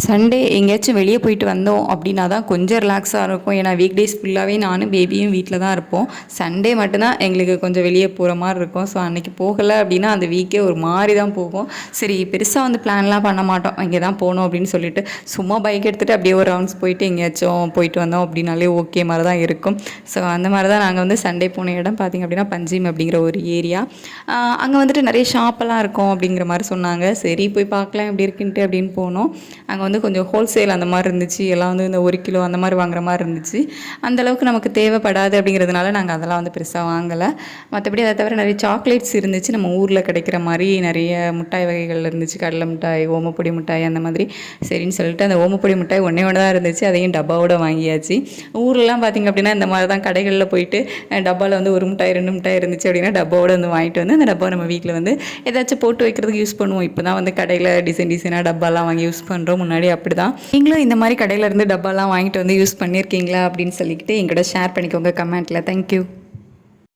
Sunday எங்கேயாச்சும் வெளியே போயிட்டு வந்தோம் அப்படின்னா தான் கொஞ்சம் ரிலாக்ஸாக இருக்கும். ஏன்னா வீக் டேஸ் ஃபுல்லாகவே நானும் பேபியும் வீட்டில் தான் இருப்போம். சண்டே மட்டும்தான் எங்களுக்கு கொஞ்சம் வெளியே போகிற மாதிரி இருக்கும். ஸோ அன்றைக்கி போகலை அப்படின்னா அந்த வீக்கே ஒரு மாதிரி தான் போகும். சரி பெருசாக வந்து பிளான்லாம் பண்ண மாட்டோம், இங்கே தான் போகணும் அப்படின்னு சொல்லிட்டு சும்மா பைக் எடுத்துகிட்டு அப்படியே ஒரு ரவுண்ட்ஸ் போயிட்டு எங்கேயாச்சும் போயிட்டு வந்தோம் அப்படின்னாலே ஓகே மாதிரி தான் இருக்கும். ஸோ அந்த மாதிரி தான் நாங்கள் வந்து சண்டே போன இடம் பார்த்திங்க அப்படின்னா பஞ்சிம் அப்படிங்கிற ஒரு ஏரியா. அங்கே வந்துட்டு நிறைய ஷாப்பெல்லாம் இருக்கும் அப்படிங்கிற மாதிரி சொன்னாங்க. சரி போய் பார்க்கலாம் எப்படி இருக்குன்ட்டு அப்படின்னு போனோம். அங்கே வந்து கொஞ்சம் ஹோல்சேல் அந்த மாதிரி இருந்துச்சு. எல்லாம் வந்து இந்த 1 கிலோ அந்த மாதிரி வாங்குற மாதிரி இருந்துச்சு. அந்தளவுக்கு நமக்கு தேவைப்படாது அப்படிங்கிறதுனால நாங்கள் அதெல்லாம் வந்து பெருசாக வாங்கலை. மற்றபடி அதை தவிர நிறைய சாக்லேட்ஸ் இருந்துச்சு. நம்ம ஊரில் கிடைக்கிற மாதிரி நிறைய மிட்டாய் வகைகள் இருந்துச்சு. கடலை மிட்டாய், ஓமப்பொடி மிட்டாய் அந்த மாதிரி. சரின்னு சொல்லிட்டு அந்த ஓமப்பொடி மிட்டாய் ஒன்றே தான் இருந்துச்சு. அதையும் டப்பாவோட வாங்கியாச்சு. ஊர்லலாம் பார்த்திங்க அப்படின்னா இந்த மாதிரி தான் கடைகளில் போயிட்டு டப்பாவில் வந்து 1 மிட்டாய் 2 மிட்டாய் இருந்துச்சு அப்படின்னா டப்பாவோட வந்து வாங்கிட்டு வந்து அந்த டப்பாவை நம்ம வீட்டில் வந்து ஏதாச்சும் போட்டு வைக்கிறதுக்கு யூஸ் பண்ணுவோம். இப்போ தான் வந்து கடையில் டிசைனாக டப்பாலாம் வாங்கி யூஸ் பண்ணுறோம். முன்னாடி அப்படி தான். நீங்களும் இந்த மாதிரி கடையில் இருந்து டப்பாலாம் வாங்கிட்டு வந்து யூஸ் பண்ணியிருக்கீங்களா அப்படின்னு சொல்லிக்கிட்டு என்கிட்ட ஷேர் பண்ணிக்கோங்க கமெண்ட்டில். தேங்க்யூ.